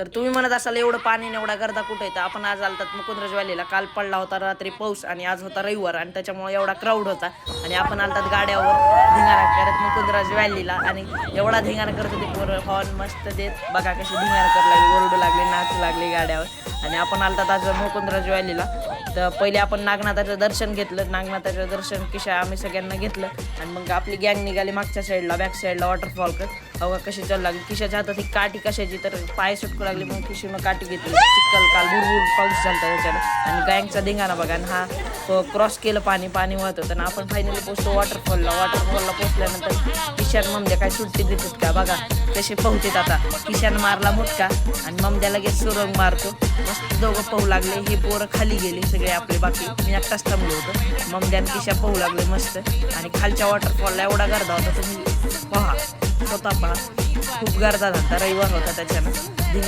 तर तुम्ही म्हणत असाल एवढं पाणी आणि एवढा गर्दा कुठे आहे, तर आपण आज आलतात मुकुंदराज व्हॅलीला. काल पडला होता रात्री पाऊस आणि आज होता रविवार आणि त्याच्यामुळे एवढा क्राऊड होता आणि आपण आलतात गाड्यावर धिंगाणा करत मुकुंदराज व्हॅलीला आणि एवढा धिंगाणा करत होते पोरं हॉर्न मस्त देत बघा कशी धिंगाणा करायला लागली, ओरडू लागले, नाचू लागले गाड्यावर. आणि आपण आलतात आज मुकुंदराज व्हॅलीला. तर पहिले आपण नागनाथाचं दर्शन घेतलं. नागनाथाचं दर्शन किशा आम्ही सगळ्यांना घेतलं आणि मग आपली गँग निघाली मागच्या साईडला, बॅक साईडला वॉटरफॉल कर. अवघा कशी चालू लागली. किशाच्या हातात ही काठी कशाची तर पाय सुटकू लागली, मग किशीनं काठी घेतली. चिखल काल भुरभुर पाऊस झाला त्याच्यानं आणि गँगचा धिंगाणा बघा. आणि हा क्रॉस केलं, पाणी वाहत होतं आणि आपण फायनली पोचतो वॉटरफॉलला. वॉटरफॉलला पोचल्यानंतर किशान ममद्या काय सुट्टी देतात का बघा कसे पोहतात. आता किशान मारला मुटका आणि ममद्या लगेच सुरंग मारतो. मस्त दोघं पोहू लागले. हे पोरं खाली गेले सगळे आपले, बाकी मी एकटाच थांबलो होतो. ममद्यान किशा पोहू लागले मस्त. आणि खालच्या वॉटरफॉलला एवढा गर्दा होता, तुम्ही पहा स्वतः पहा, खूप गर्दा झाला. रविवार होता त्याच्यानं.